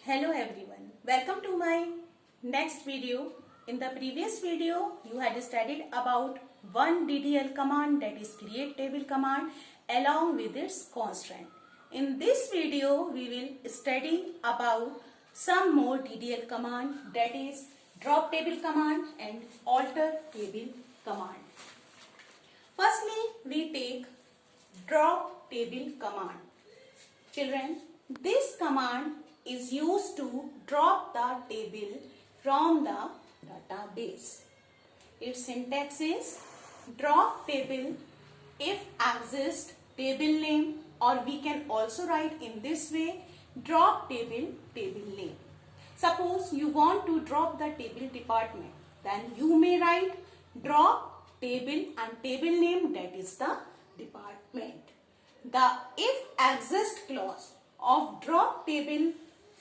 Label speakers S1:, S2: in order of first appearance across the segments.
S1: Hello everyone, welcome to my next video. In the previous video you had studied about one DDL command, that is create table command, along with its constraint. In this video we will study about some more DDL command, that is drop table command and alter table command. Firstly we take drop table command. Children, this command is used to drop the table from the database. Its syntax is drop table if exists table name, or we can also write in this way, drop table name. Suppose you want to drop the table department, then you may write drop table and table name, that is the department. The if exist clause of drop table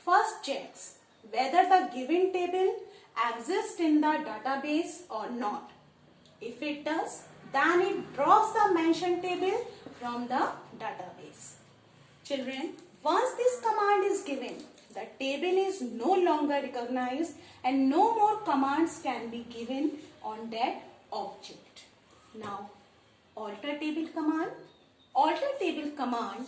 S1: first checks whether the given table exists in the database or not. If it does, then it drops the mentioned table from the database. Children, once this command is given, the table is no longer recognized and no more commands can be given on that object. Now, alter table command. Alter table command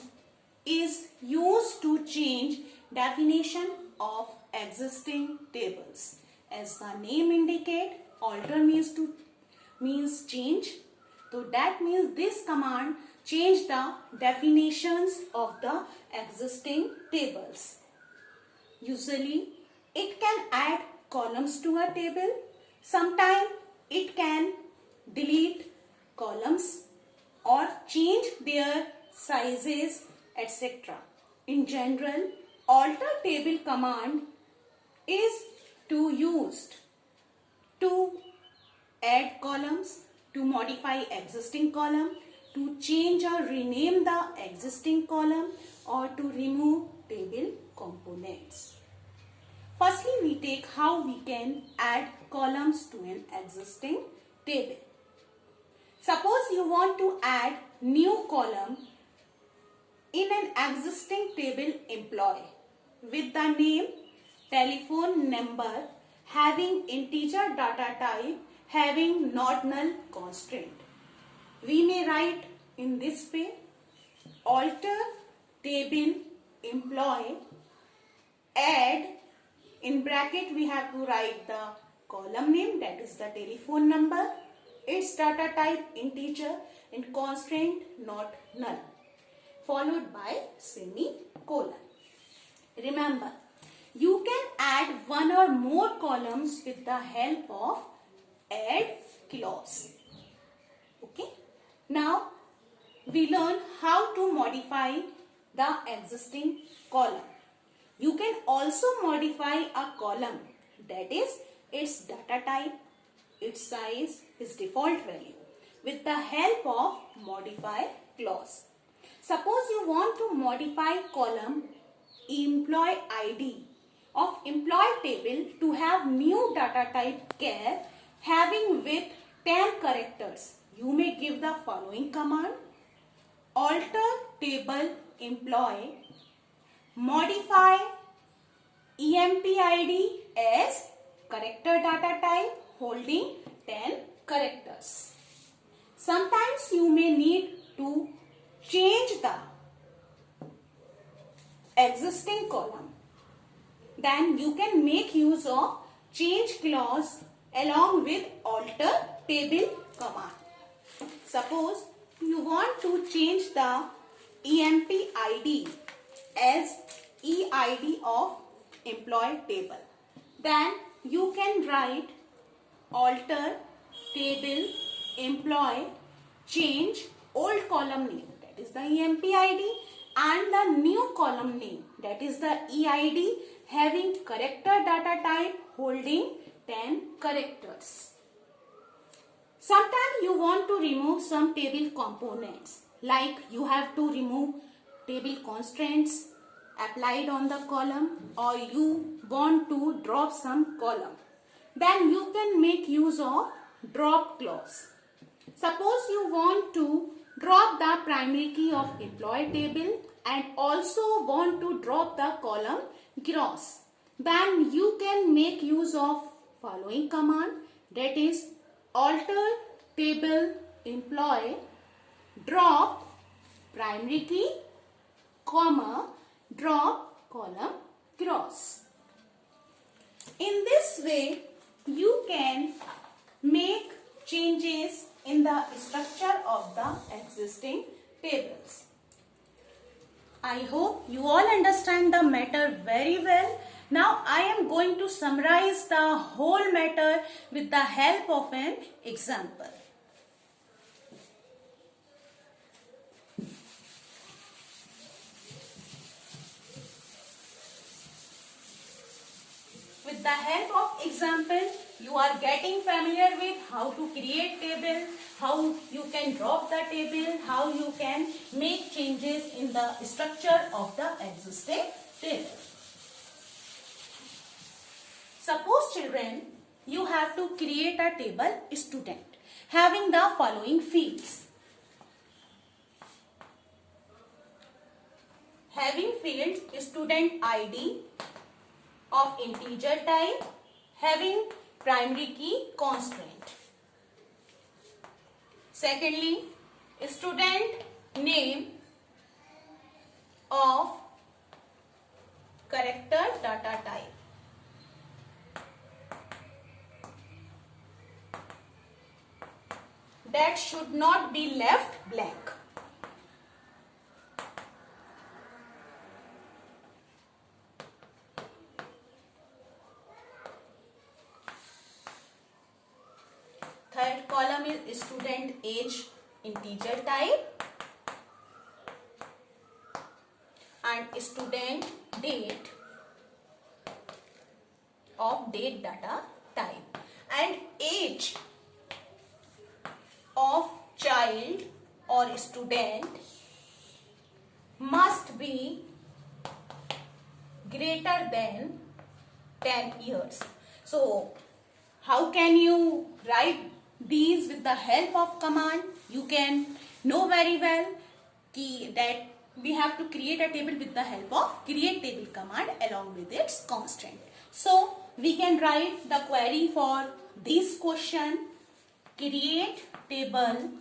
S1: is used to change definition of existing tables. As the name indicate, alter means change. So that means this command change the definitions of the existing tables. Usually it can add columns to a table. Sometimes it can delete columns or change their sizes, etc. In general, alter table command is used to add columns, to modify existing column, to change or rename the existing column, or to remove table components. Firstly, we take how we can add columns to an existing table. Suppose you want to add new column in an existing table employee with the name, telephone number, having integer data type, having not null constraint. We may write in this way, alter table employee, add, in bracket we have to write the column name, that is the telephone number, its data type integer and constraint not null, followed by semicolon. Remember, you can add one or more columns with the help of add clause. Okay. Now we learn how to modify the existing column. You can also modify a column, that is its data type, its size, its default value, with the help of modify clause. Suppose you want to modify column employee ID of employee table to have new data type char having width 10 characters. You may give the following command, alter table employee, modify empid as character data type holding 10 characters. Sometimes you may need to change the existing column. Then you can make use of change clause along with alter table command. Suppose you want to change the empid as EID of employee table. Then you can write alter table employee change old column name, that is the empid, and the new column name, that is the EID, having character data type holding 10 characters. Sometimes you want to remove some table components, like you have to remove table constraints applied on the column, or you want to drop some column. Then you can make use of drop clause. Suppose you want to drop the primary key of employee table and also want to drop the column gross. then you can make use of following command, that is alter table employee, drop primary key, comma, drop column cross. In this way, you can make changes in the structure of the existing tables. I hope you all understand the matter very well. Now I am going to summarize the whole matter with the help of an example. With the help of example, you are getting familiar with how to create table, how you can drop the table, how you can make changes in the structure of the existing table. Suppose children, you have to create a table student having the following fields. Having field student ID of integer type, having primary key constraint. Secondly, student name of character data type. That should not be left blank. Third column is student age integer type and student date of date data type, and age of child or student must be greater than 10 years. So how can you write these with the help of command? You can know very well that we have to create a table with the help of create table command along with its constraint. So we can write the query for this question: create table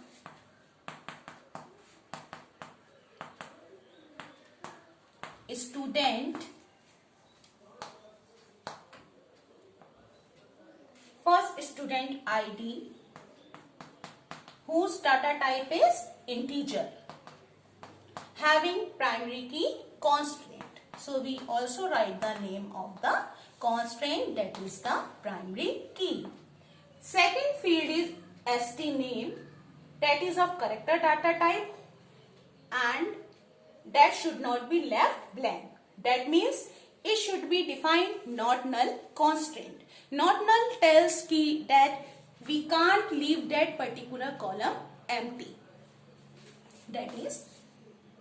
S1: student first student ID whose data type is integer, having primary key constraint. So we also write the name of the constraint, that is the primary key. Second field is st name, that is of character data type, and that should not be left blank. That means it should be defined not null constraint. Not null tells that we can't leave that particular column empty. That is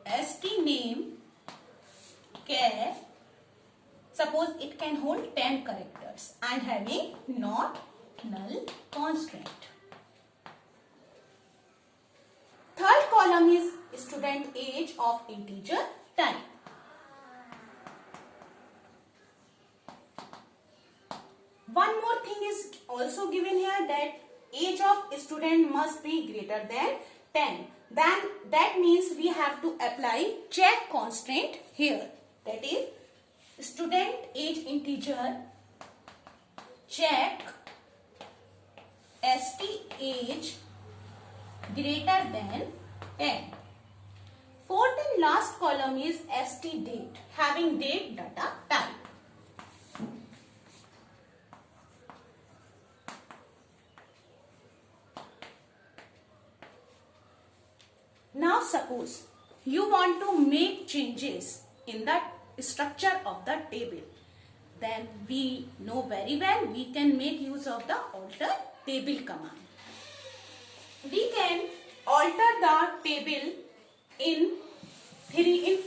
S1: st name char, suppose it can hold 10 characters and having not null constraint. Third column is student age of integer type. One more thing is also given here, that age of student must be greater than 10. Then that means we have to apply check constraint here. That is student age integer check st age greater than 10. Fourth and last column is st date, having date data type. Now suppose you want to make changes in the structure of the table, then we know very well we can make use of the alter table command. We can alter the table in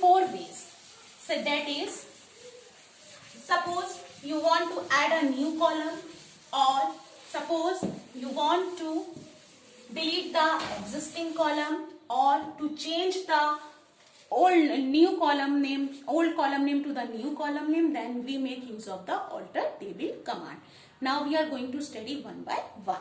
S1: 4 ways. So that is, suppose you want to add a new column, or suppose you want to delete the existing column, or to change the old column name to the new column name, then we make use of the alter table command. Now we are going to study one by one.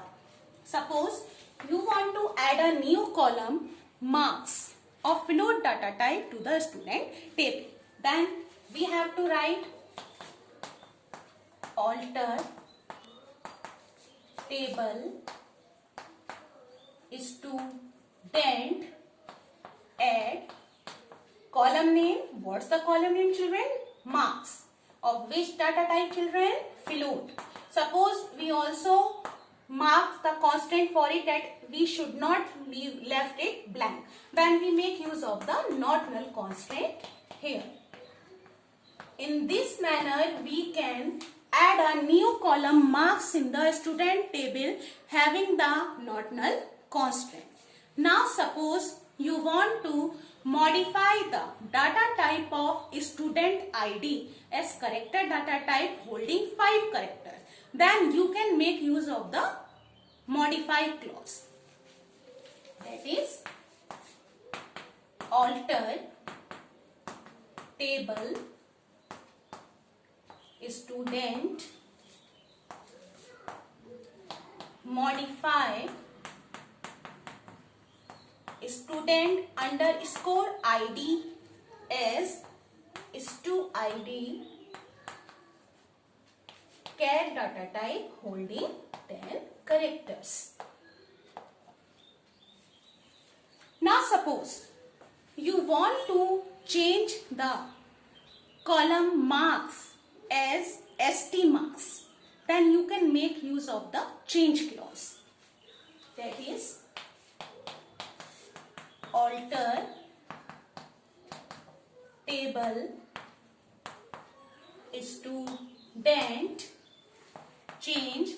S1: Suppose you want to add a new column marks of float data type to the student table. Then we have to write alter table student add column name. What's the column name, children? Marks. Of which data type, children? Float. Suppose we also mark the constant for it, that we should not leave left it blank. Then we make use of the not null constant here. In this manner, we can add a new column marks in the student table having the not null constant. Now suppose you want to modify the data type of student ID as character data type holding 5 characters. Then you can make use of the modify clause. That is alter table student modify student underscore ID as stu_id char data type holding 10 characters. Now suppose you want to change the column marks as st marks, then you can make use of the change clause. That is alter table student change.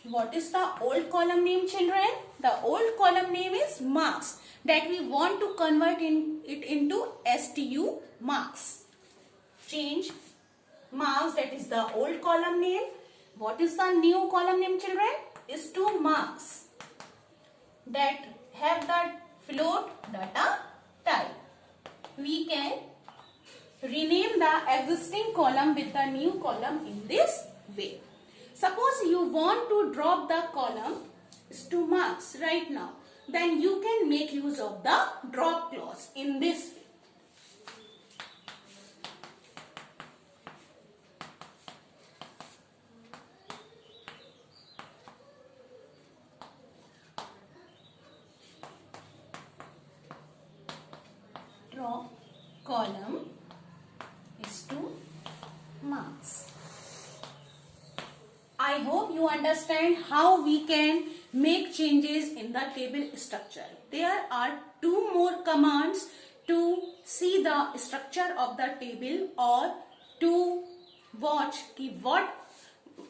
S1: What is the old column name, children? The old column name is marks, that we want to convert it into stu marks. Change marks, that is the old column name. What is the new column name, children? Is to marks that have the float data type. We can rename the existing column with the new column in this way. Suppose you want to drop the column to marks right now, then you can make use of the drop clause in this way. Drop column is to marks. I hope you understand how we can make changes in the table structure. There are 2 more commands to see the structure of the table or to watch what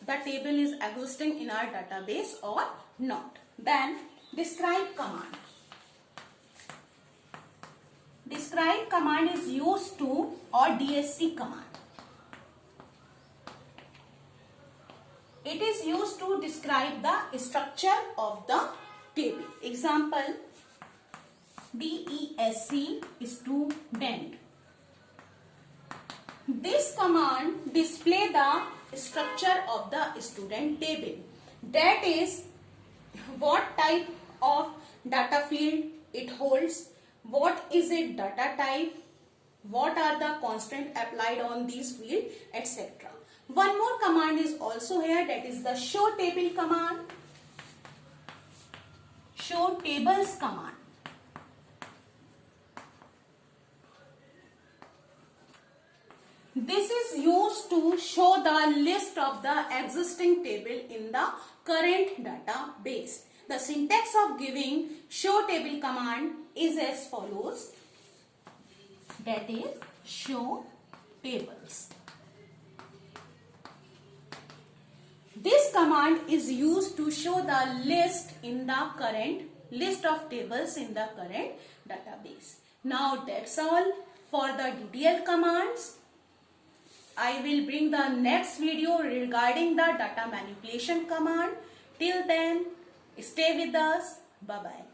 S1: the table is existing in our database or not. Then describe command. Describe command is used to, or DSC command. It is used to describe the structure of the table. Example, DESC is to student. This command display the structure of the student table. That is, what type of data field it holds, what is its data type, what are the constants applied on these field, etc. One more command is also here, that is the show table command. Show tables command. This is used to show the list of the existing table in the current database. The syntax of giving show table command is as follows. That is show tables. This command is used to show the list of tables in the current database. Now that's all for the DDL commands. I will bring the next video regarding the data manipulation command. Till then, stay with us. Bye-bye.